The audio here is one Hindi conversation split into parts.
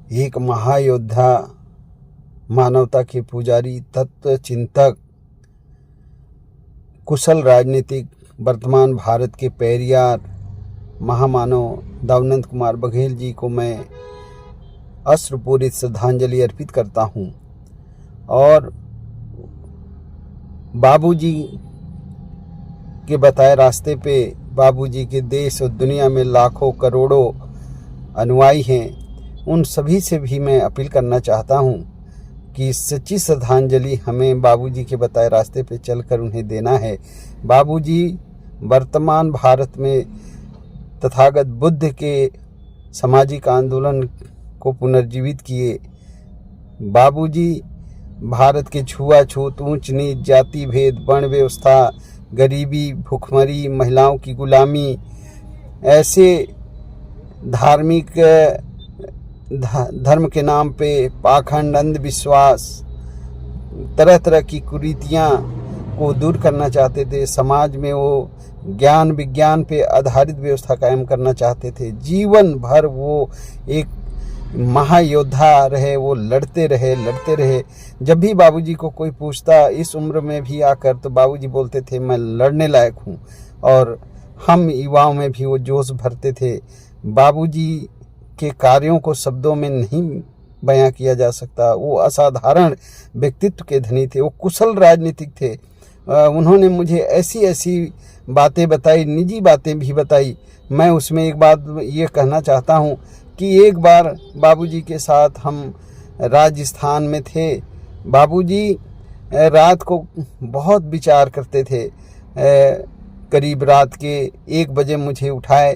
एक महायोद्धा, मानवता के पुजारी, तत्व चिंतक, कुशल राजनीतिक, वर्तमान भारत के पेरियार, महामानव दाऊदनंद कुमार बघेल जी को मैं अश्रुपूरित श्रद्धांजलि अर्पित करता हूँ। और बाबूजी के बताए रास्ते पे, बाबूजी के देश और दुनिया में लाखों करोड़ों अनुयायी हैं, उन सभी से भी मैं अपील करना चाहता हूँ कि सच्ची श्रद्धांजलि हमें बाबूजी के बताए रास्ते पे चलकर उन्हें देना है। बाबूजी वर्तमान भारत में तथागत बुद्ध के सामाजिक आंदोलन को पुनर्जीवित किए। बाबूजी भारत के छुआछूत, ऊंच नीच, जाति भेद, वर्ण व्यवस्था, गरीबी, भुखमरी, महिलाओं की गुलामी, ऐसे धार्मिक धर्म के नाम पे पाखंड, अंधविश्वास, तरह तरह की कुरीतियाँ को दूर करना चाहते थे। समाज में वो ज्ञान विज्ञान पे आधारित व्यवस्था कायम करना चाहते थे। जीवन भर वो एक महायोद्धा रहे, वो लड़ते रहे। जब भी बाबूजी को कोई पूछता इस उम्र में भी आकर, तो बाबूजी बोलते थे मैं लड़ने लायक हूँ। और हम युवाओं में भी वो जोश भरते थे। बाबूजी के कार्यों को शब्दों में नहीं बयां किया जा सकता। वो असाधारण व्यक्तित्व के धनी थे, वो कुशल राजनीतिक थे। उन्होंने मुझे ऐसी बातें बताई, निजी बातें भी बताई। मैं उसमें एक बात ये कहना चाहता हूँ कि एक बार बाबूजी के साथ हम राजस्थान में थे। बाबूजी रात को बहुत विचार करते थे। करीब रात के 1 बजे मुझे उठाए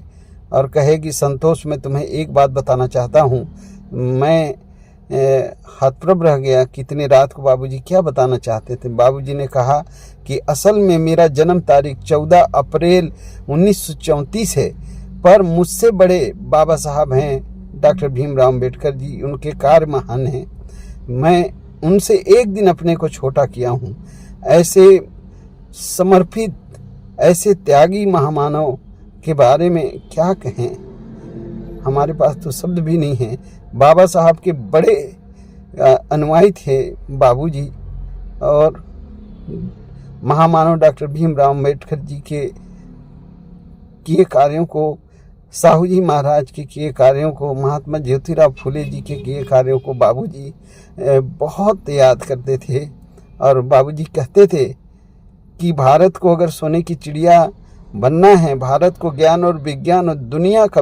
और कहे कि संतोष, मैं तुम्हें एक बात बताना चाहता हूँ। मैं हतप्रभ रह गया कि इतनी रात को बाबूजी क्या बताना चाहते थे। बाबूजी ने कहा कि असल में मेरा जन्म तारीख 14 अप्रैल 1934 है, पर मुझसे बड़े बाबा साहब हैं डॉक्टर भीमराव अम्बेडकर जी, उनके कार्य महान हैं। मैं उनसे एक दिन अपने को छोटा किया हूँ। ऐसे समर्पित, ऐसे त्यागी महामानव के बारे में क्या कहें, हमारे पास तो शब्द भी नहीं है। बाबा साहब के बड़े अनुयायी थे बाबूजी, और महामानव डॉक्टर भीमराव अम्बेडकर जी के किए कार्यों को, साहू जी महाराज के किए कार्यों को, महात्मा ज्योतिराव फुले जी के किए कार्यों को बाबूजी बहुत याद करते थे। और बाबूजी कहते थे कि भारत को अगर सोने की चिड़िया बनना है, भारत को ज्ञान और विज्ञान और दुनिया का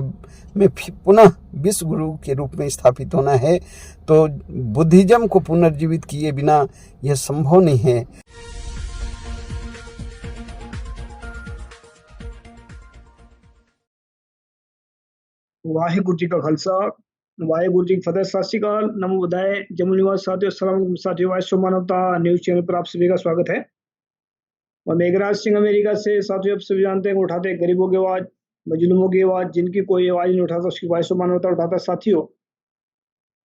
में पुनः विश्व गुरु के रूप में स्थापित होना है, तो बुद्धिज्म को पुनर्जीवित किए बिना यह संभव नहीं है। वाहिगुरु जी का खालसा, वाहिगुरु जी की फतेह। सत श्री अकाल, नमो बुधाय, जम्मू निवास साथियों, सलाम साथियों। वाइस मानवता न्यूज चैनल पर आप सभी का स्वागत है। और मेघराज सिंह अमेरिका से। साथियों, आप सभी जानते हैं उठाते गरीबों की आवाज, मजलूमों की आवाज, जिनकी कोई आवाज नहीं उठाता उसकी वाइस मानवता उठाता। साथियों,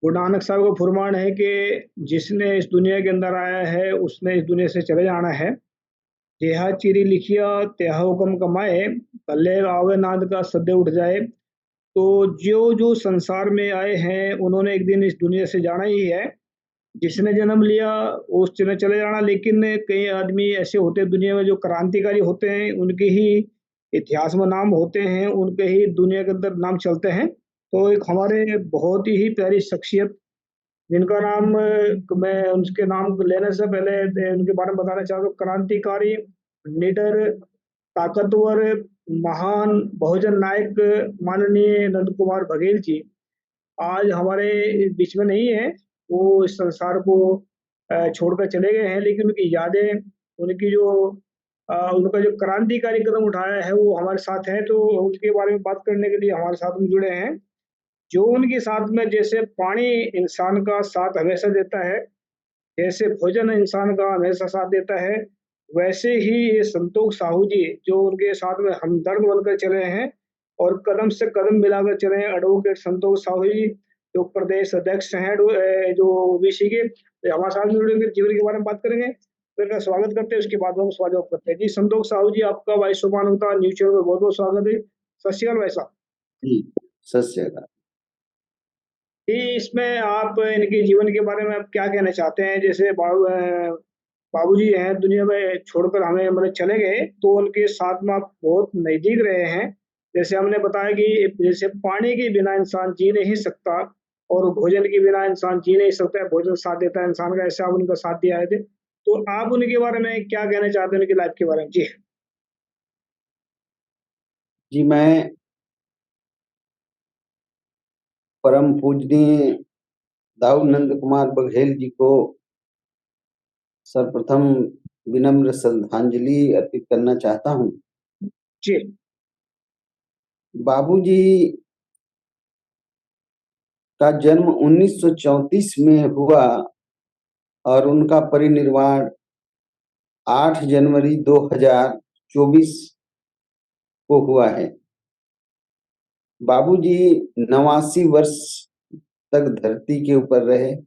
गुरु नानक साहब का फरमान है कि जिसने इस दुनिया के अंदर आया है उसने इस दुनिया से चले जाना है। जेहा चिरी लिखिया तेहा हुक्म कमाए, कल्ले आवे नाद का सद्दे उठ जाए। तो जो संसार में आए हैं उन्होंने एक दिन इस दुनिया से जाना ही है। जिसने जन्म लिया उसने चले जाना। लेकिन कई आदमी ऐसे होते हैं दुनिया में जो क्रांतिकारी होते हैं, उनके ही इतिहास में नाम होते हैं, उनके ही दुनिया के अंदर नाम चलते हैं। तो एक हमारे बहुत ही प्यारी शख्सियत, जिनका नाम मैं उनके नाम लेने से पहले उनके बारे में बताना चाहता हूँ। क्रांतिकारी, निडर, ताकतवर, महान बहुजन नायक माननीय नंद कुमार बघेल जी आज हमारे बीच में नहीं है। वो इस संसार को छोड़कर चले गए हैं, लेकिन उनकी यादें, उनकी जो उनका जो क्रांतिकारी कदम उठाया है वो हमारे साथ है। तो उनके बारे में बात करने के लिए हमारे साथ में जुड़े हैं। जो उनके साथ में, जैसे पानी इंसान का साथ हमेशा देता है, जैसे भोजन इंसान का हमेशा साथ देता है, वैसे ही ये संतोष साहू जी जो उनके साथ में हमदर्द बनकर चले हैं और कदम से कदम मिलाकर चले हैं। एडवोकेट संतोष साहू जी जो प्रदेश अध्यक्ष हैं जो ओबीसी के, तो हमारे साथ में उनके जीवन के बारे में बात करेंगे। तो इनका स्वागत करते हैं, उसके बाद हम सवाल जवाब करते हैं। जी संतोष साहू जी, आपका वाइस मानवता न्यूज चैनल में बहुत बहुत स्वागत है। सत श्री अकाल भाई साहब। जी, सत श्री अकाल। इसमें आप इनके जीवन के बारे में आप क्या कहना चाहते हैं? जैसे बाबूजी हैं दुनिया में छोड़कर हमें मतलब चले गए, तो उनके साथ में आप बहुत नज़दीक रहे हैं। जैसे हमने बताया कि जैसे पानी के बिना इंसान जी नहीं सकता और भोजन के बिना इंसान जी नहीं सकता है, भोजन साथ देता है इंसान का, ऐसे आप उनका साथ दिए आए थे। तो आप उनके बारे में क्या कहना चाहते हैं, उनकी लाइफ़ के बारे में? जी। जी, मैं परम पूजनीय दाऊ नंद कुमार बघेल जी को सर्वप्रथम विनम्र श्रद्धांजलि अर्पित करना चाहता हूँ। जी। बाबूजी का जन्म 1934 में हुआ और उनका परिनिर्वाण 8 जनवरी 2024 को हुआ है। बाबूजी 89 वर्ष तक धरती के ऊपर रहे। जी।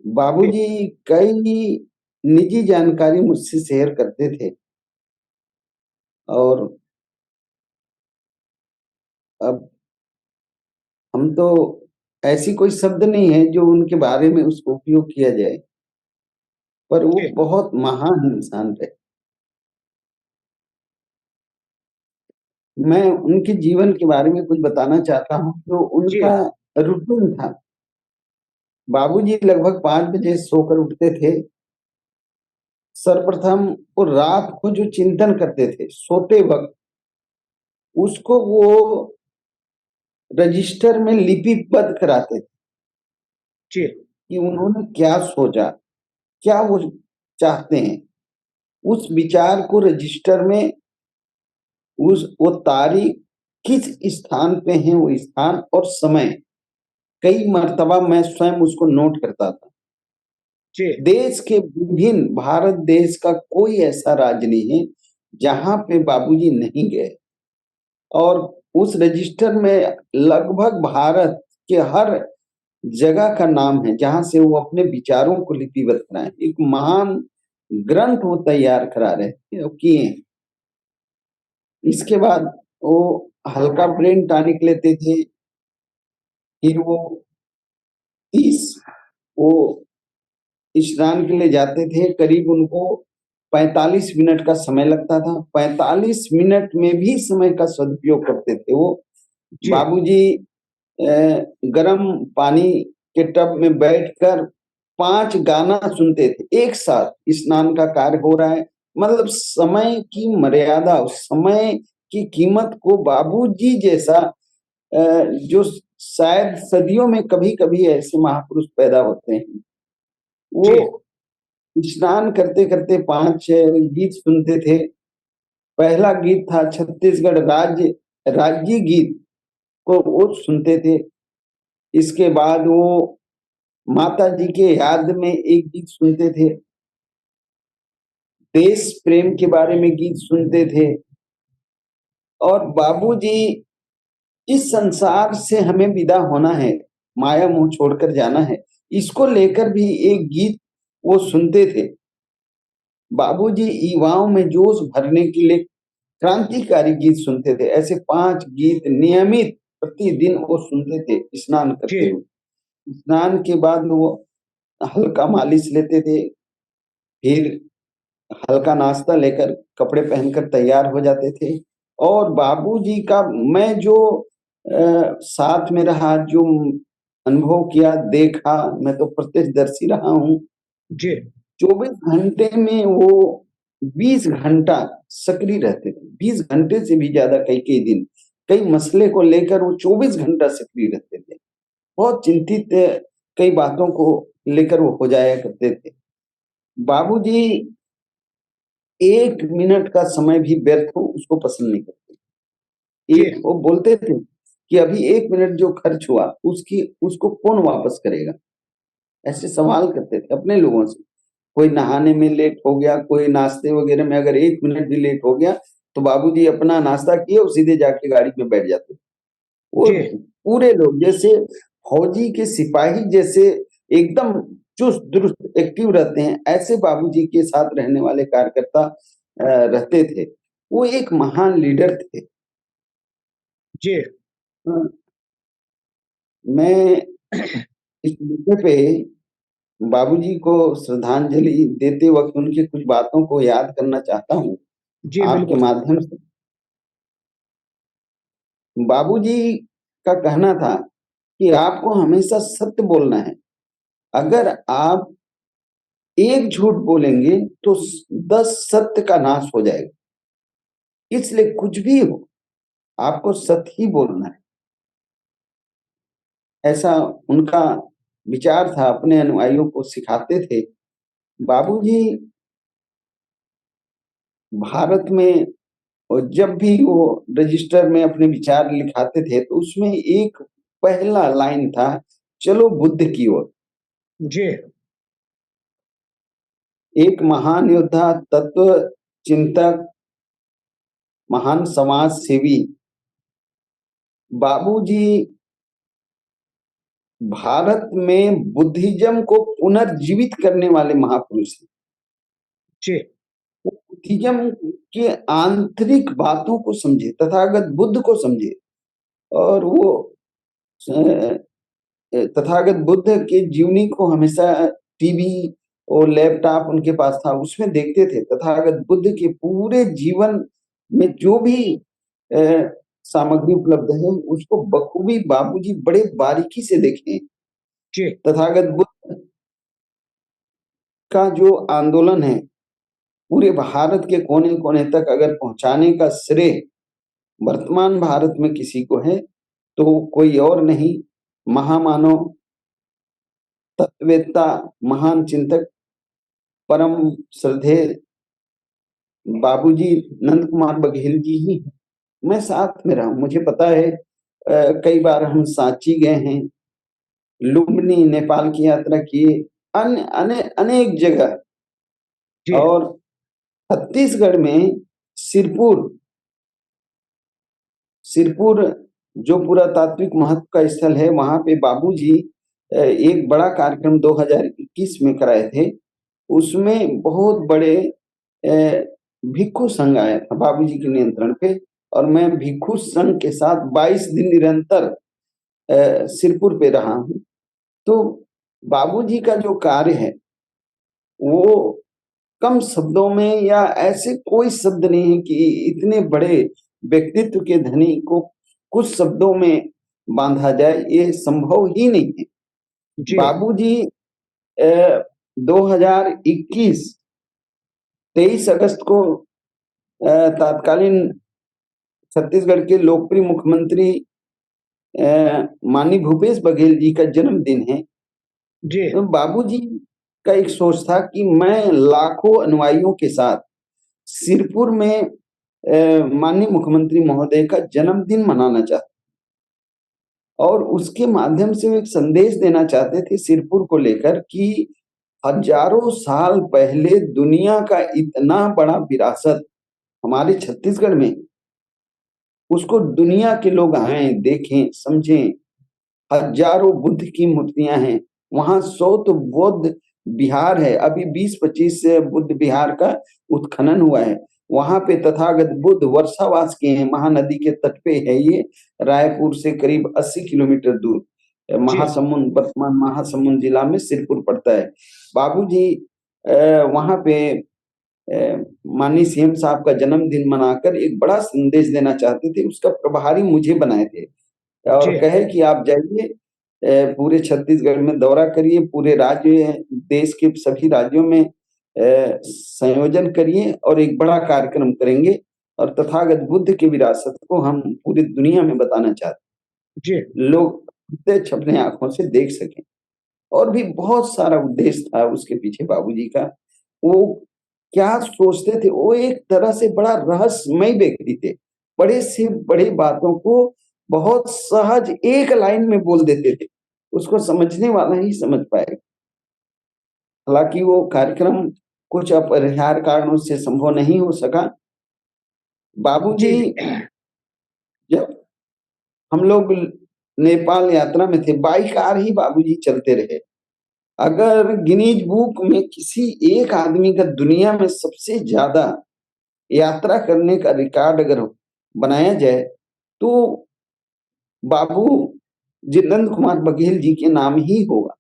बाबूजी कई निजी जानकारी मुझसे शेयर करते थे और अब हम तो ऐसी कोई शब्द नहीं है जो उनके बारे में उसको उपयोग किया जाए, पर वो जी। बहुत महान इंसान रहे। मैं उनके जीवन के बारे में कुछ बताना चाहता हूँ। जो जी। उनका रूटीन था, बाबूजी लगभग 5 बजे सोकर उठते थे। सर्वप्रथम वो रात को जो चिंतन करते थे सोते वक्त, उसको वो रजिस्टर में लिपिबद्ध कराते थे जी। कि उन्होंने क्या सोचा, क्या वो चाहते हैं। उस विचार को रजिस्टर में, उस वो तारीख, किस स्थान पे है वो स्थान और समय, कई मर्तबा मैं स्वयं उसको नोट करता था। जी। देश के विभिन्न, भारत देश का कोई ऐसा राज्य नहीं है जहां पे बाबूजी नहीं गए और उस रजिस्टर में लगभग भारत के हर जगह का नाम है जहां से वो अपने विचारों को लिपिबद्ध कराए। एक महान ग्रंथ वो तैयार करा रहे थे और किए। इसके बाद वो हल्का ब्रेन टॉनिक लेते थे। फिर वो 30 वो स्नान के लिए जाते थे। करीब उनको 45 मिनट का समय लगता था। 45 मिनट में भी समय का सदुपयोग करते थे वो। जी। बाबूजी गर्म पानी के टब में बैठकर 5 गाना सुनते थे एक साथ। स्नान का कार्य हो रहा है, मतलब समय की मर्यादा, समय की कीमत को बाबूजी जैसा जो शायद सदियों में कभी-कभी ऐसे महापुरुष पैदा होते हैं। वो जी। स्नान करते-करते 5-6 गीत सुनते थे। पहला गीत था छत्तीसगढ़ राज्य गीत को वो सुनते थे। इसके बाद वो माता जी के याद में एक गीत सुनते थे। देश प्रेम के बारे में गीत सुनते थे। और बाबूजी, इस संसार से हमें विदा होना है, माया मोह छोड़कर जाना है, इसको लेकर भी एक गीत वो सुनते थे। बाबूजी युवाओं में जोश भरने के लिए क्रांतिकारी गीत सुनते थे। ऐसे 5 गीत नियमित प्रतिदिन वो सुनते थे स्नान जी। करते हुए। स्नान के बाद वो हल्का मालिश लेते थे, फिर हल्का नाश्ता लेकर कपड़े पहनकर तैयार हो जाते थे। और बाबूजी का मैं जो साथ में रहा, जो अनुभव किया, देखा, मैं तो प्रत्यक्षदर्शी रहा हूँ। जी। 24 घंटे में वो 20 घंटा सक्रिय रहते थे। 20 घंटे से भी ज्यादा कई-कई दिन। कई मसले को लेकर वो 24 घंटा सक्रिय रहते थे। बहुत चिंतित कई बातों को लेकर वो हो जाया करते थे। बाबूजी 1 मिनट का समय भी व्यर्थ हो उसको पसंद नहीं करते। जी। एक वो बोलते थे कि अभी 1 मिनट जो खर्च हुआ उसकी उसको कौन वापस करेगा? ऐसे सवाल करते थे अपने लोगों से। कोई नहाने में लेट हो गया, कोई नाश्ते वगैरह में अगर 1 मिनट भी लेट हो गया, तो बाबूजी अपना नाश्ता किए और सीधे जाके गाड़ी में बैठ जाते। वो जी। पूरे लोग जैसे फौजी के सिपाही जैसे एकदम चुस्त दुरुस्त एक्टिव रहते हैं, ऐसे बाबूजी के साथ रहने वाले कार्यकर्ता रहते थे। वो एक महान लीडर थे। जी। मैं इस मुद्दे पे बाबूजी को श्रद्धांजलि देते वक्त उनकी कुछ बातों को याद करना चाहता हूँ जी आपके बिल्कुल। माध्यम से। बाबूजी का कहना था कि आपको हमेशा सत्य बोलना है। अगर आप एक झूठ बोलेंगे तो 10 सत्य का नाश हो जाएगा। इसलिए कुछ भी हो, आपको सत्य ही बोलना है। ऐसा उनका विचार था, अपने अनुयायियों को सिखाते थे। बाबूजी भारत में, और जब भी वो रजिस्टर में अपने विचार लिखाते थे तो उसमें एक पहला लाइन था, चलो बुद्ध की ओर। जी एक महान योद्धा, तत्व चिंतक, महान समाज सेवी बाबूजी भारत में बुद्धिज्म को पुनर्जीवित करने वाले महापुरुष हैं। जी वो बुद्धिज्म के आंतरिक बातों को समझे, तथागत बुद्ध को समझे, और वो तथागत बुद्ध के जीवनी को हमेशा टीवी और लैपटॉप उनके पास था, उसमें देखते थे। तथागत बुद्ध के पूरे जीवन में जो भी सामग्री उपलब्ध है उसको बखूबी बाबूजी बड़े बारीकी से देखे। जी तथागत बुद्ध का जो आंदोलन है पूरे भारत के कोने कोने तक अगर पहुंचाने का श्रेय वर्तमान भारत में किसी को है तो कोई और नहीं, महामानव, तत्ववेत्ता, महान चिंतक, परम श्रद्धेय बाबूजी नंद कुमार बघेल जी ही हैं। मैं साथ में रहा हूं, मुझे पता है। कई बार हम सांची गए हैं, लुम्बिनी नेपाल की यात्रा किए, अनेक जगह। जी और छत्तीसगढ़ में सिरपुर सिरपुर जो पुरातात्विक महत्व का स्थल है, वहां पे बाबूजी एक बड़ा कार्यक्रम 2021 में कराए थे। उसमें बहुत बड़े भिक्षु संघ आया था बाबूजी के नियंत्रण पे, और मैं भिक्षु संघ के साथ 22 दिन निरंतर सिरपुर पे रहा हूँ। तो बाबूजी का जो कार्य है वो कम शब्दों में, या ऐसे कोई शब्द नहीं है कि इतने बड़े व्यक्तित्व के धनी को कुछ शब्दों में बांधा जाए, ये संभव ही नहीं है। जी बाबूजी 2021 23 अगस्त को तत्कालीन छत्तीसगढ़ के लोकप्रिय मुख्यमंत्री माननीय भूपेश बघेल जी का जन्मदिन है। जी तो बाबूजी का एक सोच था कि मैं लाखों अनुयायियों के साथ सिरपुर में माननीय मुख्यमंत्री महोदय का जन्मदिन मनाना चाहते, और उसके माध्यम से वो एक संदेश देना चाहते थे सिरपुर को लेकर कि हजारों साल पहले दुनिया का इतना बड़ा विरासत हमारे छत्तीसगढ़ में, उसको दुनिया के लोग आए, देखें, समझें। हजारों बुद्ध की मूर्तियां हैं वहां, 100 तो बौद्ध विहार है। अभी 20-25 बुद्ध विहार का उत्खनन हुआ है। वहां पे तथागत बुद्ध वर्षावास किए हैं, महानदी के तट पे है ये। रायपुर से करीब 80 किलोमीटर दूर जी महासमुंद, वर्तमान महासमुंद जिला में सिरपुर पड़ता है। बाबूजी वहां पे माननीय सीएम साहब का जन्मदिन मनाकर एक बड़ा संदेश देना चाहते थे। उसका प्रभारी मुझे बनाए थे और जी कहे कि आप जाइए, पूरे छत्तीसगढ़ में दौरा करिए, पूरे राज्य, देश के सभी राज्यों में संयोजन करिए और एक बड़ा कार्यक्रम करेंगे, और तथागत बुद्ध की विरासत को हम पूरी दुनिया में बताना चाहते जी हैं, लोग अपने आंखों से देख सकें। और भी बहुत सारा उद्देश्य था उसके पीछे बाबूजी का। वो क्या सोचते थे, वो एक तरह से बड़ा रहस्यमय व्यक्ति थे। बड़े से बड़ी बातों को बहुत सहज एक लाइन में बोल देते थे, उसको समझने वाला ही समझ पाएगा। हालांकि वो कार्यक्रम कुछ अपरिहार्य कारणों से संभव नहीं हो सका। जी बाबूजी, जब हम लोग नेपाल यात्रा में थे, बाई कार ही बाबूजी चलते रहे। अगर गिनीज बुक में किसी एक आदमी का दुनिया में सबसे ज्यादा यात्रा करने का रिकॉर्ड अगर बनाया जाए तो बाबू जी नंद कुमार बघेल जी के नाम ही होगा।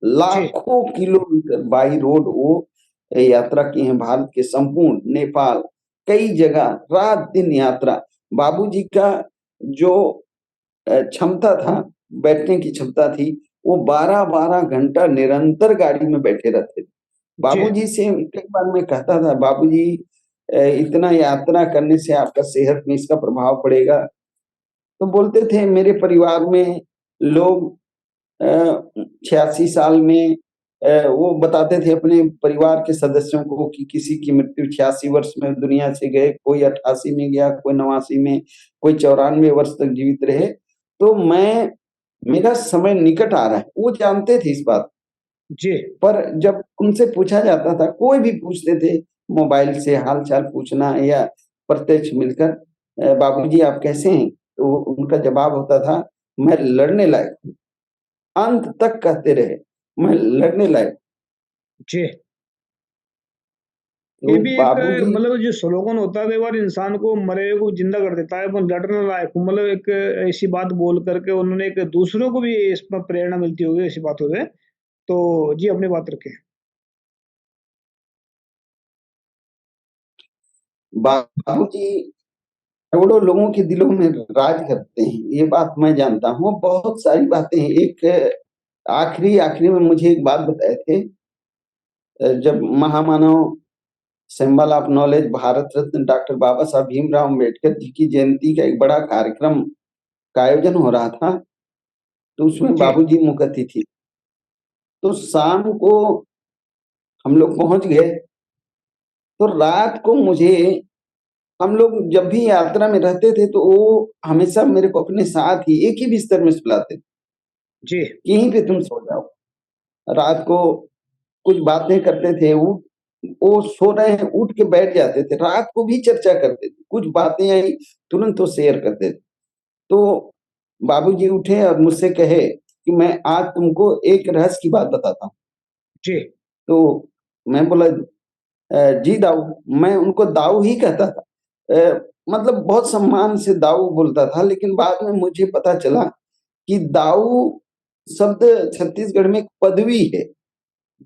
जी लाखों किलोमीटर बाई रोड वो यात्रा की है, भारत के संपूर्ण नेपाल, कई जगह रात दिन यात्रा। बाबूजी का जो क्षमता था, बैठने की क्षमता थी, वो 12-12 घंटा निरंतर गाड़ी में बैठे रहते थे। जी बाबूजी से कई बार मैं कहता था, बाबूजी इतना यात्रा करने से आपका सेहत में इसका प्रभाव पड़ेगा। तो बोलते थे मेरे परिवार में लोग 86 साल में वो बताते थे अपने परिवार के सदस्यों को कि किसी की मृत्यु 86 वर्ष में दुनिया से गए, कोई 88 में गया, कोई 89 में, कोई 94 वर्ष तक जीवित रहे। तो मेरा समय निकट आ रहा है, वो जानते थे इस बात। जी पर जब उनसे पूछा जाता था, कोई भी पूछते थे, मोबाइल से हाल चाल पूछना या प्रत्यक्ष मिलकर, बाबूजी आप कैसे हैं, तो उनका जवाब होता था, मैं लड़ने लायक हूँ। अंत तक कहते रहे, मैं लड़ने लायक। जी तो ये भी एक बाबूजी मतलब जो स्लोगन होता है कई बार इंसान को मरे हुए को जिंदा कर देता है, वो लड़ने लायक हूँ, मतलब एक ऐसी बात बोल करके उन्होंने एक दूसरों को भी इसमें प्रेरणा मिलती होगी ऐसी बातों से। तो जी अपनी बात रखें। बाबूजी करोड़ों लोगों के दिलों में राज करते हैं, ये बात मैं जानता हूँ। बहुत सारी बातें हैं। एक आखिरी आखिरी में मुझे एक बात बताए थे, जब महामानव symbol of knowledge Bharat Ratna doctor Baba Saheb Bhimrao Ambedkar ji की जयंती का एक बड़ा कार्यक्रम का आयोजन हो रहा था, तो उसमें जी बाबूजी मुख्य अतिथि। तो शाम को हम लोग पहुंच गए, तो रात को मुझे, हम लोग जब भी यात्रा में रहते थे तो वो हमेशा मेरे को अपने साथ ही एक ही बिस्तर में सुलाते थे, जी यहीं पे तुम सो जाओ। रात को कुछ बातें करते थे, वो सो रहे हैं उठ के बैठ जाते थे, रात को भी चर्चा करते थे, कुछ बातें आई तुरंत वो शेयर करते थे। तो बाबूजी उठे और मुझसे कहे कि मैं आज तुमको एक रहस्य की बात बताता हूँ। जी तो मैं बोला जी दाऊ। मैं उनको दाऊ ही कहता था, मतलब बहुत सम्मान से दाऊ बोलता था, लेकिन बाद में मुझे पता चला कि दाऊ शब्द छत्तीसगढ़ में एक पदवी है।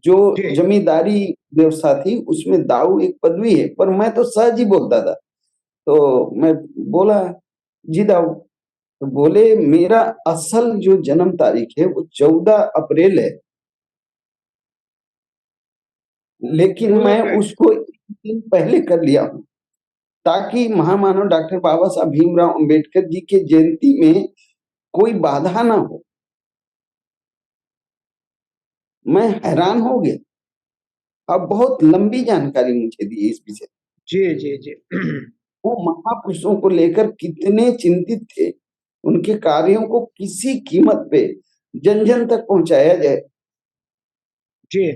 जो जी जमींदारी व्यवस्था थी उसमें दाऊ एक पदवी है, पर मैं तो सहज ही बोलता था। तो मैं बोला जी दाऊ। तो बोले मेरा असल जो जन्म तारीख है वो 14 अप्रैल है, लेकिन मैं मतलब उसको एक दिन पहले कर लिया हूँ, ताकि महामानव डॉक्टर बाबा साहब भीमराव अंबेडकर जी के जयंती में कोई बाधा ना हो। मैं हैरान हो गया। अब बहुत लंबी जानकारी मुझे दी इस विषय। जी जी जी वो महापुरुषों को लेकर कितने चिंतित थे, उनके कार्यों को किसी कीमत पे जन जन तक पहुंचाया जाए। जी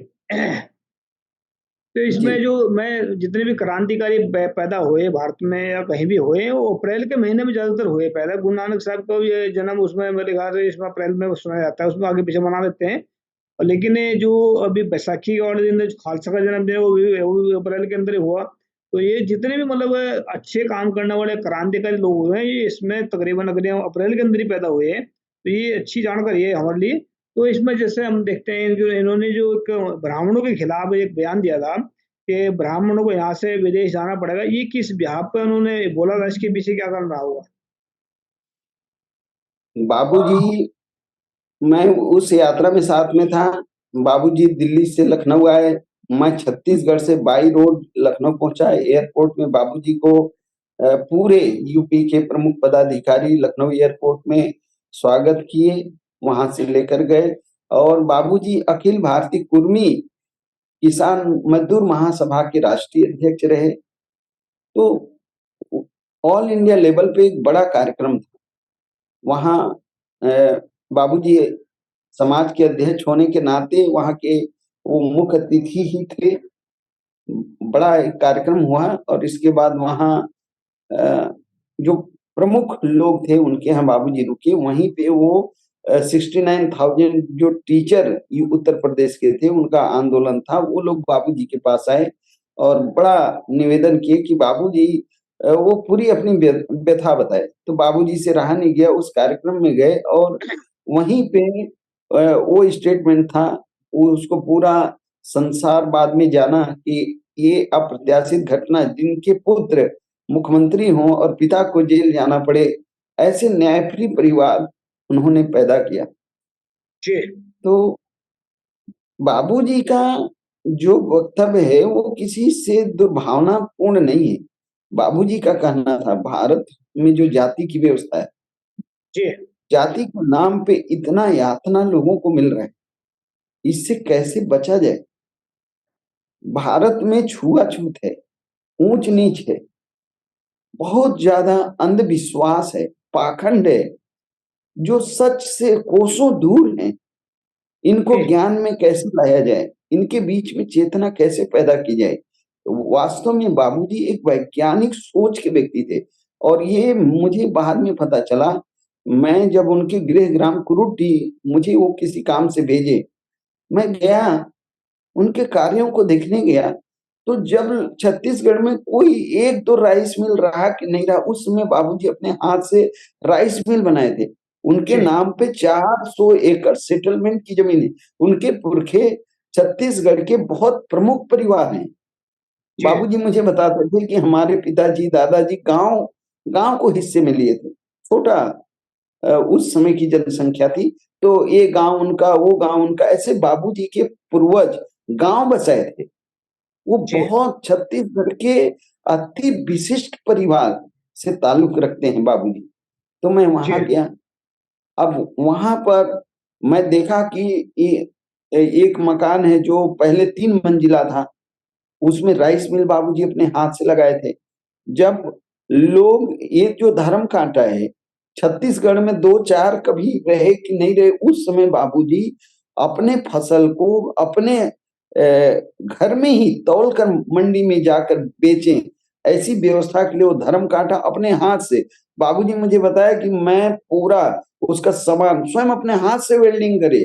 तो जी इसमें जो मैं जितने भी क्रांतिकारी पैदा हुए भारत में या कहीं भी हुए वो अप्रैल के महीने में ज्यादातर हुए पैदा। गुरु नानक साहब का भी ये जन्म उसमें मेरे ख्याल से इसमें अप्रैल में सुना जाता है, उसमें आगे पीछे मना लेते हैं। और लेकिन ये जो अभी बैसाखी वाले दिन जो खालसा का जन्मदिन है वो भी अप्रैल के अंदर ही हुआ। तो ये जितने भी मतलब अच्छे काम करने वाले क्रांतिकारी लोग हुए हैं ये इसमें तकरीबन अगले अप्रैल के अंदर ही पैदा हुए हैं। तो ये अच्छी जानकारी है हमारे लिए। तो इसमें जैसे हम देखते हैं जो इन्होंने जो एक ब्राह्मणों के खिलाफ एक बयान दिया था कि ब्राह्मणों को यहाँ से विदेश जाना पड़ेगा, ये किस बिहाफ पे उन्होंने बोला था, इसके पीछे क्या कारण रहा होगा? बाबूजी, मैं उस यात्रा में साथ में था। बाबूजी दिल्ली से लखनऊ आए, मैं छत्तीसगढ़ से बाई रोड लखनऊ पहुंचा। एयरपोर्ट में बाबूजी को पूरे यूपी के प्रमुख पदाधिकारी लखनऊ एयरपोर्ट में स्वागत किए, वहां से लेकर गए। और बाबूजी अखिल भारतीय कुर्मी किसान मजदूर महासभा के राष्ट्रीय अध्यक्ष रहे। तो ऑल इंडिया लेवल पे एक बड़ा कार्यक्रम था वहाँ। बाबूजी समाज के अध्यक्ष होने के नाते वहाँ के वो मुख्य अतिथि ही थे। बड़ा एक कार्यक्रम हुआ और इसके बाद वहाँ जो प्रमुख लोग थे उनके यहाँ बाबूजी रुके। वहीं पे वो 69,000 जो टीचर उत्तर प्रदेश के थे उनका आंदोलन था, वो लोग बाबूजी के पास आए और बड़ा निवेदन किए कि बाबूजी, वो पूरी अपनी व्यथा बताए। तो बाबूजी से रहा नहीं गया, उस कार्यक्रम में गए और वहीं पे वो स्टेटमेंट था, वो उसको पूरा संसार बाद में जाना कि ये अप्रत्याशित घटना, जिनके पुत्र मुख्यमंत्री हों और पिता को जेल जाना पड़े, ऐसे न्यायप्रिय परिवार उन्होंने पैदा किया। जी तो बाबूजी का जो वक्तव्य है वो किसी से दुर्भावनापूर्ण नहीं है। बाबूजी का कहना था, भारत में जो जाति की व्यवस्था है, जी जाति के नाम पे इतना यातना लोगों को मिल रहा है, इससे कैसे बचा जाए। भारत में छुआछूत है, ऊंच नीच है, बहुत ज्यादा अंधविश्वास है, पाखंड है, जो सच से कोसों दूर है। इनको जी ज्ञान में कैसे लाया जाए, इनके बीच में चेतना कैसे पैदा की जाए। तो वास्तव में बाबूजी एक वैज्ञानिक सोच के व्यक्ति थे, और ये मुझे बाद में पता चला। मैं जब उनके गृह ग्राम कुरुटी, मुझे वो किसी काम से भेजे, मैं गया, उनके कार्यों को देखने गया। तो जब छत्तीसगढ़ में कोई एक दो राइस मिल रहा कि नहीं रहा, उस समय बाबूजी अपने हाथ से राइस मिल बनाए थे। उनके जी नाम पे 400 एकड़ सेटलमेंट की जमीन है। उनके पुरखे छत्तीसगढ़ के बहुत प्रमुख परिवार हैं। जी बाबूजी मुझे बताते थे कि हमारे पिताजी दादाजी गांव गांव को हिस्से में लिए थे। छोटा उस समय की जनसंख्या थी, तो ये गांव उनका, वो गांव उनका, ऐसे बाबूजी के पूर्वज गांव बसाए थे। वो जी बहुत छत्तीसगढ़ के अति विशिष्ट परिवार से ताल्लुक रखते हैं बाबूजी। तो मैं जी वहां गया। अब वहां पर मैं देखा कि एक मकान है जो पहले 3 मंजिला था, उसमें राइस मिल बाबूजी अपने हाथ से लगाए थे। जब लोग, ये जो धर्म कांटा है, छत्तीसगढ़ में दो चार कभी रहे कि नहीं रहे, उस समय बाबूजी अपने फसल को अपने घर में ही तौल कर मंडी में जाकर बेचें, ऐसी व्यवस्था के लिए वो धर्म कांटा अपने हाथ से, बाबूजी मुझे बताया कि मैं पूरा उसका सामान स्वयं अपने हाथ से वेल्डिंग करे,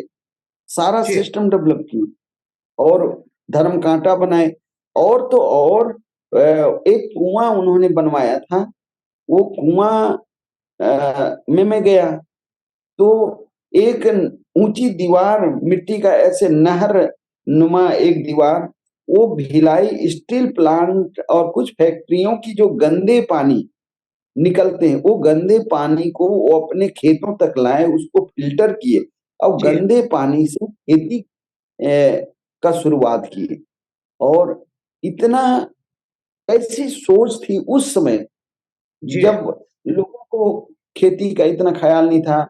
सारा जी सिस्टम डेवलप किया और धर्म कांटा बनाए। और तो और एक कुआं उन्होंने बनवाया था। वो कुआं में मैं गया तो एक ऊंची दीवार, मिट्टी का ऐसे नहर नुमा एक दीवार, वो भिलाई स्टील प्लांट और कुछ फैक्ट्रियों की जो गंदे पानी निकलते हैं, वो गंदे पानी को वो अपने खेतों तक लाए, उसको फिल्टर किए और जी गंदे पानी से खेती का शुरुआत की। और इतना, ऐसी सोच थी उस समय, जी जब लोगों को खेती का इतना ख्याल नहीं था,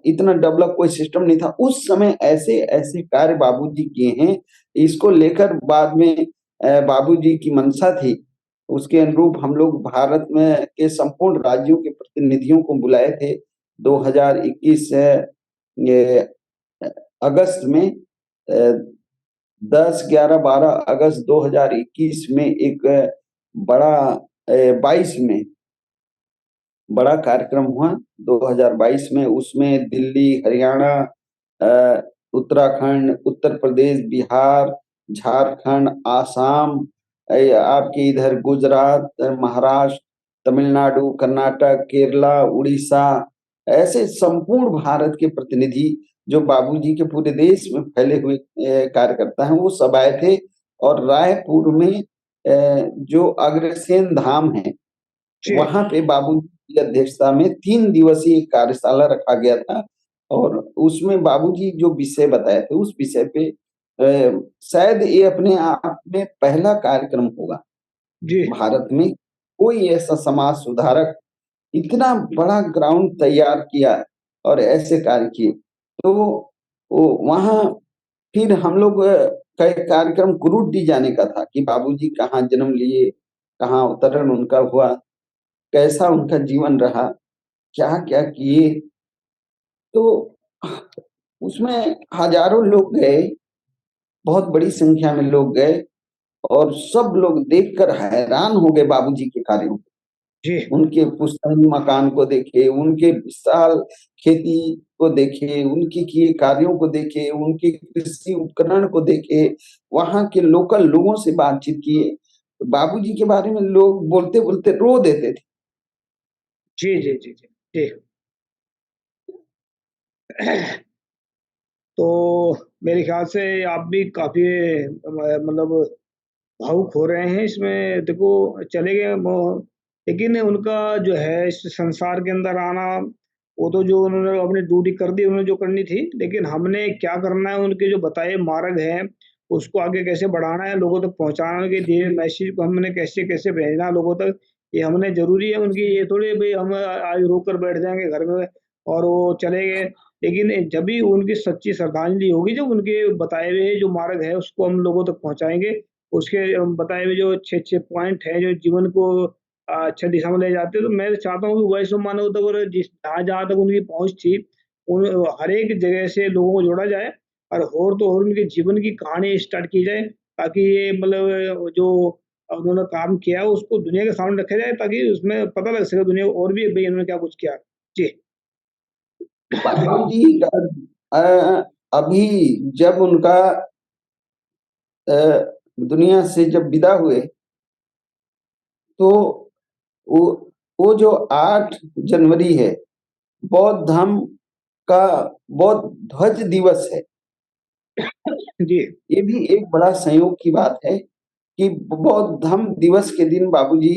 इतना डेवलप कोई सिस्टम नहीं था। उस समय ऐसे ऐसे कार्य बाबूजी किए हैं। इसको लेकर बाद में बाबूजी की मंशा थी, उसके अनुरूप हम लोग भारत में के संपूर्ण राज्यों के प्रतिनिधियों को बुलाए थे 2021 ये अगस्त में, 10, 11, 12 अगस्त 2021 में एक बड़ा 22 में बड़ा कार्यक्रम हुआ 2022 में। उसमें दिल्ली, हरियाणा, उत्तराखंड, उत्तर प्रदेश, बिहार, झारखंड, आसाम, आपके इधर गुजरात, महाराष्ट्र, तमिलनाडु, कर्नाटक, केरला, उड़ीसा, ऐसे संपूर्ण भारत के प्रतिनिधि जो बाबूजी के पूरे देश में फैले हुए कार्यकर्ता हैं, वो सब आए थे। और रायपुर में जो अग्रसेन धाम है, जी वहां पे बाबूजी की अध्यक्षता में 3 दिवसीय कार्यशाला रखा गया था। और उसमें बाबूजी जो विषय बताए थे, उस विषय पे शायद ये अपने आप में पहला कार्यक्रम होगा जी भारत में, कोई ऐसा समाज सुधारक इतना बड़ा ग्राउंड तैयार किया और ऐसे कार्य किए। तो वहां फिर हम लोग का एक कार्यक्रम कुरूटी जाने का था कि बाबूजी कहाँ जन्म लिए, कहाँ अवतरण उनका हुआ, कैसा उनका जीवन रहा, क्या क्या किए। तो उसमें हजारों लोग गए, बहुत बड़ी संख्या में लोग गए, और सब लोग देखकर हैरान हो गए बाबूजी के कार्यों को। जी उनके पुश्तैनी मकान को देखे, उनके विशाल खेती को देखे, उनके किए कार्यों को देखे, उनके कृषि उपकरण को देखे, वहां के लोकल लोगों से बातचीत किए। बाबूजी के बारे में लोग बोलते बोलते रो देते थे। जी जी जी जी जी तो मेरे ख्याल से आप भी काफ़ी मतलब भावुक हो रहे हैं इसमें देखो चले गए वो लेकिन उनका जो है इस संसार के अंदर आना वो तो जो उन्होंने अपनी ड्यूटी कर दी उन्होंने जो करनी थी लेकिन हमने क्या करना है उनके जो बताए मार्ग है उसको आगे कैसे बढ़ाना है लोगों तक पहुंचाना के दिए मैसेज को हमने कैसे कैसे भेजना है लोगों तक ये हमने जरूरी है उनकी ये थोड़ी भाई हम आज रोक कर बैठ जाएंगे घर में और वो चले गए लेकिन जब भी उनकी सच्ची श्रद्धांजलि होगी जब उनके बताए हुए जो मार्ग है उसको हम लोगों तक पहुंचाएंगे उसके बताए हुए जो 6-6 पॉइंट हैं जो जीवन को अच्छा दिशा में ले जाते हैं, तो मैं चाहता हूँ कि वैश्व मानव तक और जिस जहाँ-जहाँ तक उनकी पहुँच थी, उन हर एक जगह से लोगों को जोड़ा जाए और तो और उनके जीवन की कहानी स्टार्ट की जाए, ताकि ये मतलब जो उन्होंने काम किया उसको दुनिया के सामने रखा जाए ताकि उसमें पता लग सके दुनिया को और भी भई इन्होंने क्या कुछ किया। जी, बाबूजी का अभी जब उनका अ, दुनिया से जब विदा हुए तो वो वो जो 8 जनवरी है बौद्ध धर्म का बौद्ध ध्वज दिवस है। जी, ये भी एक बड़ा संयोग की बात है कि बौद्ध धम्म दिवस के दिन बाबूजी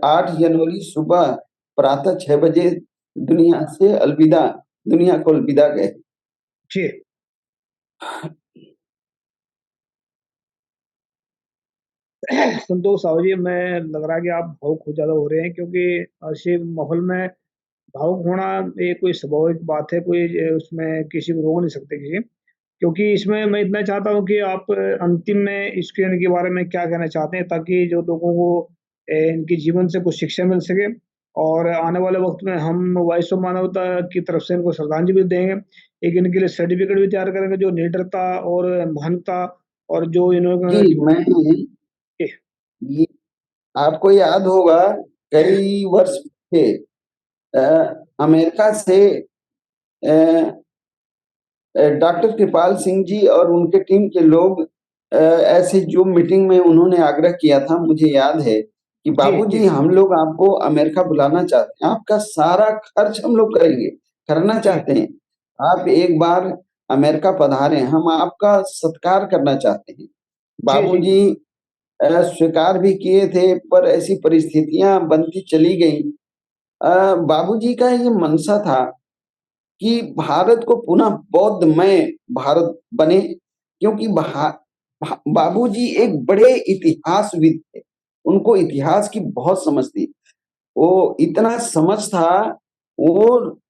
8 जनवरी सुबह प्रातः 6 बजे दुनिया को अलविदा गए। जी। संतोष साहू जी, मैं लग रहा है कि आप भावुक बहुत ज़्यादा हो रहे हैं क्योंकि ऐसे माहौल में भावुक होना ये कोई स्वाभाविक बात है, कोई उसमें किसी को रोक नहीं सकते किसी। क्योंकि इसमें मैं इतना चाहता हूँ कि आप अंतिम में इसके इनके बारे में क्या कहना चाहते हैं ताकि जो लोगों को इनके जीवन से कुछ शिक्षा मिल सके और आने वाले वक़्त में हम वैश्व मानवता की तरफ से इनको श्रद्धांजलि भी देंगे। एक इनके लिए सर्टिफ़िकेट भी तैयार करेंगे जो निडरता और महानता और जो जी, इन्होंने मैं ये आपको याद होगा कई वर्ष पहले अमेरिका से डॉक्टर कृपाल सिंह जी और उनके टीम के लोग ऐसे जूम मीटिंग में उन्होंने आग्रह किया था, मुझे याद है कि जी, बाबूजी जी, हम लोग आपको अमेरिका बुलाना चाहते हैं, आपका सारा खर्च हम लोग करेंगे, करना जी, चाहते हैं। आप एक बार अमेरिका पधारें, हम आपका सत्कार करना चाहते हैं। जी, जी, बाबूजी स्वीकार भी किए थे पर ऐसी परिस्थितियां बनती चली गई। बाबूजी का ये मनसा था कि भारत को पुनः बौद्धमय भारत बने क्योंकि बाबूजी एक बड़े इतिहासविद थे। उनको इतिहास की बहुत समझ थी। वो इतना समझ था, वो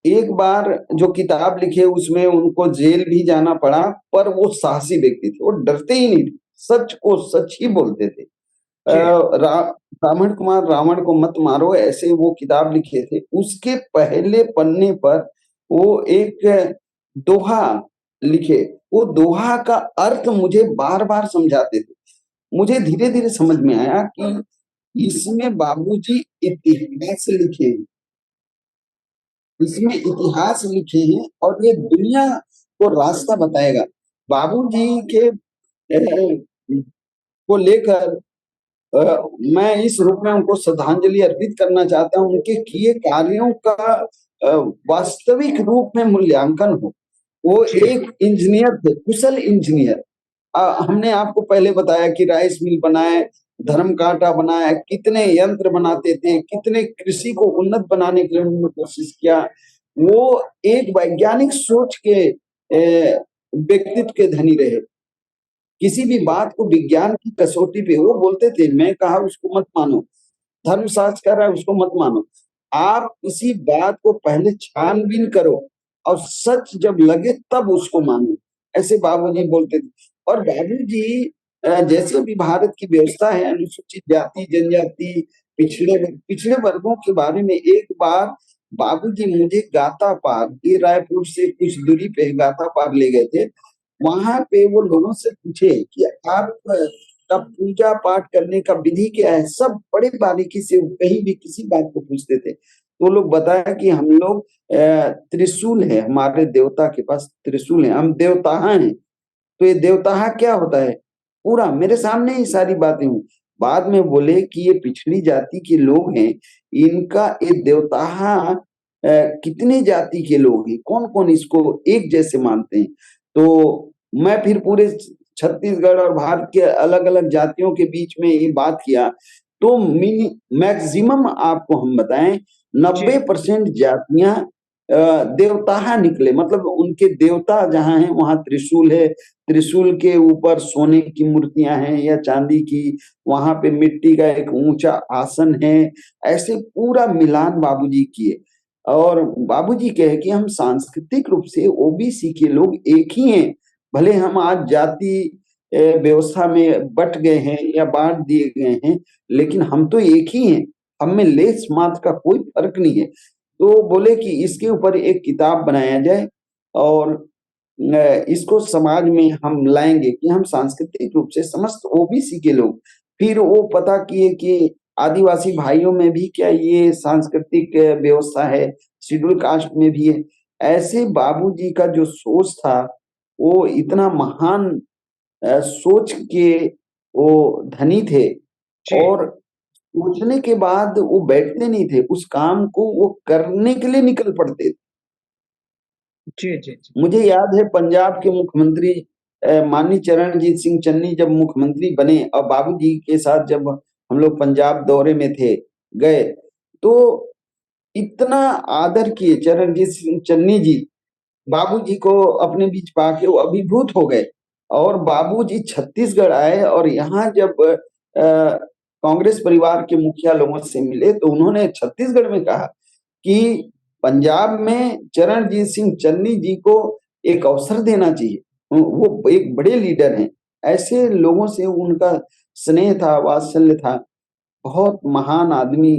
एक बार जो किताब लिखे उसमें उनको जेल भी जाना पड़ा पर वो साहसी व्यक्ति थे, वो डरते ही नहीं थे, सच को सच ही बोलते थे। जी, ब्राह्मण कुमार रावण को मत मारो ऐसे वो किताब लिखे थे। उसके पहले पन्ने पर वो एक दोहा लिखे। वो दोहा का अर्थ मुझे बार बार समझाते थे। मुझे धीरे धीरे समझ में आया कि इसमें बाबूजी इतिहास लिखे हैं, इसमें इतिहास लिखे हैं और ये दुनिया को रास्ता बताएगा। बाबूजी के को लेकर मैं इस रूप में उनको श्रद्धांजलि अर्पित करना चाहता हूँ। उनके किए कार्यों का अ, वास्तविक रूप में मूल्यांकन हो। वो जी, एक इंजीनियर थे, कुशल इंजीनियर। हमने आपको पहले बताया कि राइस मिल बनाए, धर्म कांटा बनाया, कितने यंत्र बनाते थे, कितने कृषि को उन्नत बनाने के लिए उन्होंने कोशिश किया। वो एक वैज्ञानिक सोच के व्यक्तित्व के धनी रहे। किसी भी बात को विज्ञान की कसौटी पे वो बोलते थे, मैं कहा उसको मत मानो, धर्मशास्त्र कह रहा है उसको मत मानो, आप किसी बात को पहले छानबीन करो और सच जब लगे तब उसको मानो, ऐसे बाबूजी बोलते थे। और बाबूजी जैसे भी भारत की व्यवस्था है, अनुसूचित जाति जनजाति पिछड़े वर्गों के बारे में एक बार बाबूजी मुझे गाता पार, ये रायपुर से कुछ दूरी पे गाता पार ले गए थे। वहां पे वो लोगों से पूछे कि आप का पूजा पाठ करने का विधि क्या है। सब बड़े बारीकी से कहीं भी किसी बात को पूछते थे तो लोग बताया कि हम लोग त्रिशूल है, हमारे देवता के पास त्रिशूल है, हम देवताहा हैं। तो ये देवताहा क्या होता है, पूरा मेरे सामने ही सारी बातें हुई। बाद में बोले कि ये पिछड़ी जाति के लोग हैं, इनका ये देवताहा कितने जाति के लोग हैं, कौन कौन इसको एक जैसे मानते हैं। तो मैं फिर पूरे छत्तीसगढ़ और भारत के अलग अलग जातियों के बीच में ये बात किया, तो मैक्सिमम आपको हम बताएं जी 90% जातियां देवता निकले, मतलब उनके देवता जहां हैं वहां त्रिशूल है, त्रिशूल के ऊपर सोने की मूर्तियां हैं या चांदी की, वहां पे मिट्टी का एक ऊंचा आसन है। ऐसे पूरा मिलान बाबूजी किए, और बाबूजी कहे कि हम सांस्कृतिक रूप से ओबीसी के लोग एक ही हैं, भले हम आज जाति व्यवस्था में बट गए हैं या बांट दिए गए हैं, लेकिन हम तो एक ही हैं, हम में लेस मात्र का कोई फर्क नहीं है। तो बोले कि इसके ऊपर एक किताब बनाया जाए और इसको समाज में हम लाएंगे कि हम सांस्कृतिक रूप से समस्त ओबीसी के लोग। फिर वो पता किए कि आदिवासी भाइयों में भी क्या ये सांस्कृतिक व्यवस्था है, शेड्यूल कास्ट में भी है। ऐसे बाबूजी का जो सोच था वो इतना महान सोच के वो धनी थे, जी और सोचने के बाद वो बैठते नहीं थे, उस काम को वो करने के लिए निकल पड़ते थे। जी जी जी मुझे याद है पंजाब के मुख्यमंत्री माननीय चरणजीत सिंह चन्नी जब मुख्यमंत्री बने और बाबूजी के साथ जब हम लोग पंजाब दौरे में थे गए, तो इतना आदर किए चरणजीत सिंह चन्नी जी, बाबूजी को अपने बीच पाके वो अभिभूत हो गए। और बाबूजी छत्तीसगढ़ आए और यहाँ जब कांग्रेस परिवार के मुखिया लोगों से मिले तो उन्होंने छत्तीसगढ़ में कहा कि पंजाब में चरणजीत सिंह चन्नी जी को एक अवसर देना चाहिए, वो एक बड़े लीडर हैं। ऐसे लोगों से उनका स्नेह था, वात्सल्य था। बहुत महान आदमी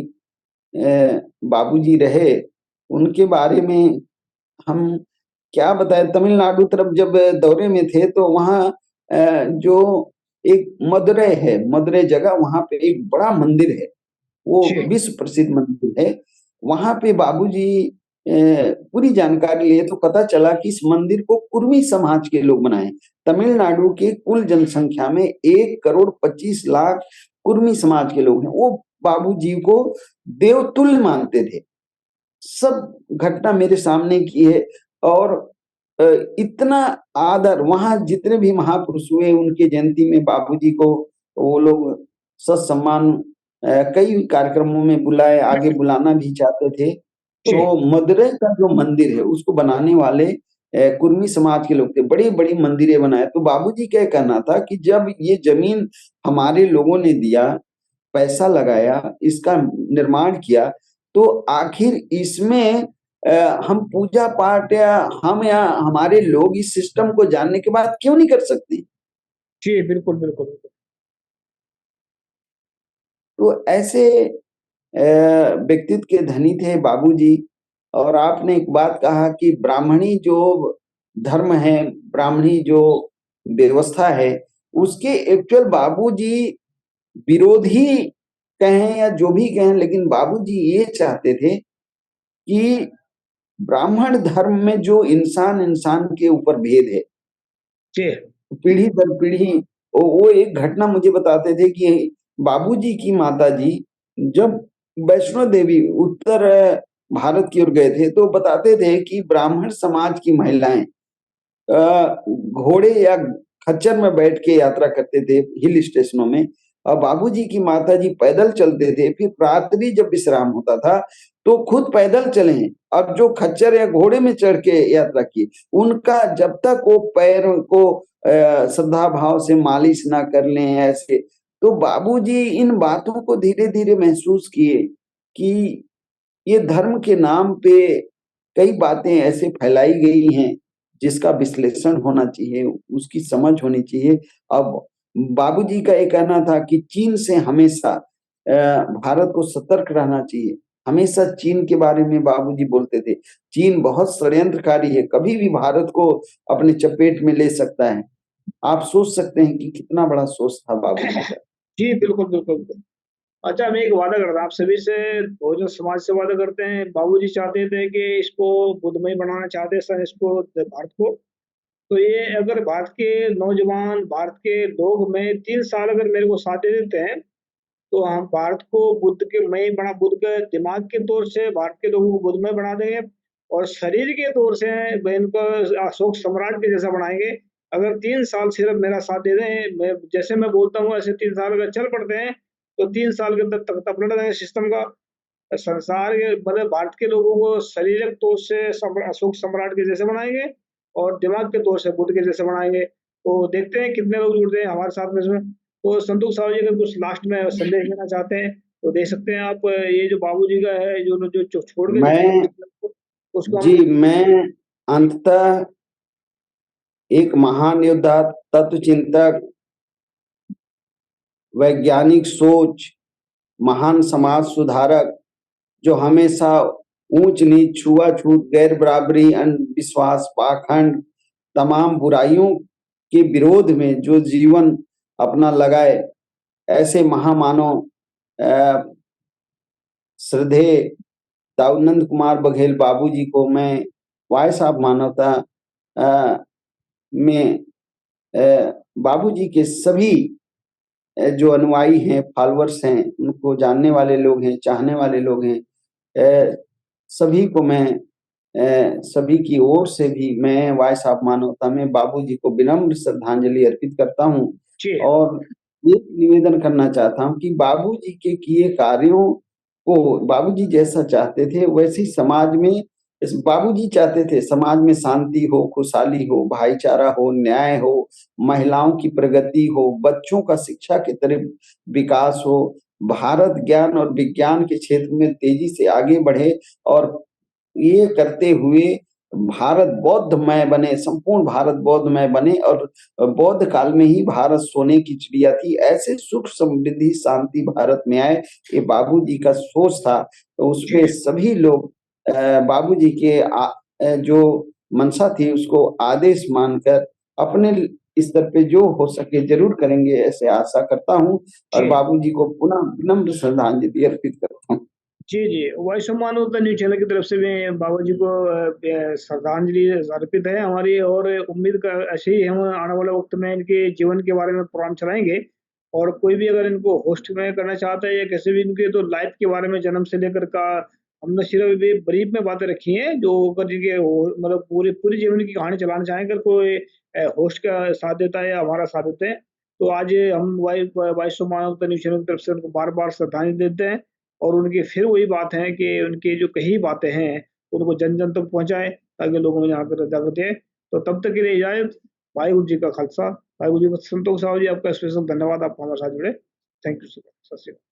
बाबूजी रहे। उनके बारे में हम क्या बताएं, तमिलनाडु तरफ जब दौरे में थे तो वहाँ जो एक मदुरै है, मदुरै जगह, वहां पे एक बड़ा मंदिर है, वो जी विश्व प्रसिद्ध मंदिर है। वहां पे बाबूजी पूरी जानकारी लिए तो पता चला कि इस मंदिर को कुर्मी समाज के लोग बनाए। तमिलनाडु के कुल जनसंख्या में 1,25,00,000 कुर्मी समाज के लोग हैं। वो बाबूजी को देवतुल्य मानते थे। सब घटना मेरे सामने की है। और अ, इतना आदर, वहां जितने भी महापुरुष हुए उनके जयंती में बाबूजी को वो लोग सत्सम्मान कई कार्यक्रमों में बुलाए, आगे बुलाना भी चाहते थे। जी तो मदुरै का जो मंदिर है उसको बनाने वाले कुर्मी समाज के लोग थे, बड़ी बड़ी मंदिरें बनाए। तो बाबूजी क्या कहना था कि जब ये जमीन हमारे लोगों ने दिया, पैसा लगाया, इसका निर्माण किया, तो आखिर इसमें हम पूजा पाठ या हमारे लोग इस सिस्टम को जानने के बाद क्यों नहीं कर सकते। जी बिल्कुल बिल्कुल बिल्कुल। तो ऐसे व्यक्तित्व के धनी थे बाबूजी। और आपने एक बात कहा कि ब्राह्मणी जो धर्म है, ब्राह्मणी जो व्यवस्था है, उसके एक्चुअल बाबूजी विरोधी कहें या जो भी कहें, लेकिन बाबूजी ये चाहते थे कि ब्राह्मण धर्म में जो इंसान इंसान के ऊपर भेद है, जी पीढ़ी दर पीढ़ी, वो एक घटना मुझे बताते थे कि बाबूजी की माताजी जब वैष्णो देवी उत्तर भारत की ओर गए थे तो बताते थे कि ब्राह्मण समाज की महिलाएं घोड़े या खच्चर में बैठ के यात्रा करते थे हिल स्टेशनों में, और बाबूजी की माताजी पैदल चलते थे। फिर रात्रि जब विश्राम होता था तो खुद पैदल चले, और जो खच्चर या घोड़े में चढ़ के यात्रा की, उनका जब तक वो पैर को श्रद्धा भाव से मालिश ना कर लें ऐसे। तो बाबूजी इन बातों को धीरे धीरे महसूस किए कि ये धर्म के नाम पे कई बातें ऐसे फैलाई गई हैं जिसका विश्लेषण होना चाहिए, उसकी समझ होनी चाहिए। अब बाबूजी का ये कहना था कि चीन से हमेशा भारत को सतर्क रहना चाहिए। हमेशा चीन के बारे में बाबूजी बोलते थे, चीन बहुत षड्यंत्रकारी है, कभी भी भारत को अपने चपेट में ले सकता है। आप सोच सकते हैं कि कितना बड़ा सोच था बाबूजी का। जी बिल्कुल बिल्कुल बिल्कुल। अच्छा, मैं एक वादा करता हूँ आप सभी से, बहुजन समाज से वादा करते हैं। बाबूजी चाहते थे कि इसको बुद्धमय बनाना चाहते सर, इसको भारत को। तो ये अगर भारत के नौजवान, भारत के लोग में 3 साल अगर मेरे को साथ दे देते हैं, तो हम भारत को बुद्ध के मय बना बुद्ध के दिमाग के तौर से भारत के लोगों को बुद्धमय बना देंगे और शरीर के तौर से वह इनको अशोक सम्राट के जैसा बनाएँगे। अगर 3 साल सिर्फ मेरा साथ दे दें, मैं जैसे मैं बोलता हूँ ऐसे 3 साल अगर चल पड़ते हैं, तो 3 साल के अंदर तक पलट देंगे सिस्टम का। संसार के मतलब भारत के लोगों को शारीरिक तौर से अशोक सम्राट के जैसे बनाएँगे और दिमाग के तौर से बुद्ध के जैसे बनाएँगे। तो देखते हैं कितने लोग जुड़ते हैं हमारे साथ में इसमें। तो संतोष साहब जी अगर कुछ लास्ट में संदेश देना चाहते हैं, तो दे सकते हैं आप। ये जो बाबूजी का है, जो छोड़ के मैं उसको हम जी मैं अंततः एक महान योद्धा, तत्व चिंतक, वैज्ञानिक सोच, महान समाज सुधारक, जो हमेशा ऊंच नीच, छुआछूत, गैर बराबरी, अंधविश्वास, पाखंड, तमाम बुराइयों के विरोध में जो जीवन अपना लगाए, ऐसे महामानव श्रद्धेय दाऊदनंद कुमार बघेल बाबूजी को मैं वॉइस ऑफ मानवता में बाबूजी के सभी जो अनुयायी हैं, फॉलोअर्स हैं, उनको जानने वाले लोग हैं, चाहने वाले लोग हैं, सभी को मैं सभी की ओर से भी मैं वॉइस ऑफ मानवता में बाबूजी को विनम्र श्रद्धांजलि अर्पित करता हूं जी, और ये निवेदन करना चाहता हूं कि बाबूजी के किए कार्यों को बाबूजी जैसा चाहते थे वैसे ही समाज में बाबूजी चाहते थे समाज में शांति हो, खुशहाली हो, भाईचारा हो, न्याय हो, महिलाओं की प्रगति हो, बच्चों का शिक्षा की तरफ विकास हो, भारत ज्ञान और विज्ञान के क्षेत्र में तेजी से आगे बढ़े और ये करते हुए भारत बौद्धमय बने, संपूर्ण भारत बौद्धमय बने और बौद्ध काल में ही भारत सोने की चिड़िया थी, ऐसे सुख समृद्धि शांति भारत में आए, ये बाबूजी का सोच था। तो उसपे सभी लोग बाबूजी के जो मंशा थी उसको आदेश मानकर अपने स्तर पे जो हो सके जरूर करेंगे, ऐसे आशा करता हूँ और जी। बाबूजी को पुनः विनम्र श्रद्धांजलि अर्पित करता हूँ। जी, जी। वॉइस ऑफ मानवता न्यूज़ चैनल की तरफ से भी बाबा जी को श्रद्धांजलि अर्पित है हमारी और उम्मीद कर ऐसे ही हम आने वाले वक़्त में इनके जीवन के बारे में प्रोग्राम चलाएँगे और कोई भी अगर इनको होस्ट में करना चाहता है या कैसे भी इनके तो लाइफ़ के बारे में जन्म से लेकर का हमने सिर्फ़ अभी ब्रीफ में बातें रखी हैं, जो अगर जिनके हो मतलब पूरी पूरी जीवन की कहानी चलाना चाहें, अगर कोई होस्ट का साथ देता है या हमारा साथ देते हैं, तो आज हम वॉइस ऑफ मानवता न्यूज़ चैनल की तरफ से उनको बार-बार श्रद्धांजलि देते हैं। और उनकी फिर वही बात है कि उनकी जो कही बातें हैं, उनको जन-जन तक पहुँचाएँ, ताकि लोगों में यहाँ पे जागृति आए। तो तब तक के लिए इजाज़त, वाहिगुरू जी का खालसा, वाहिगुरू जी का संतोष साहब जी, आपका स्पेशल धन्यवाद, आप हमारे साथ जुड़े। Thank you so much. सत श्री अकाल।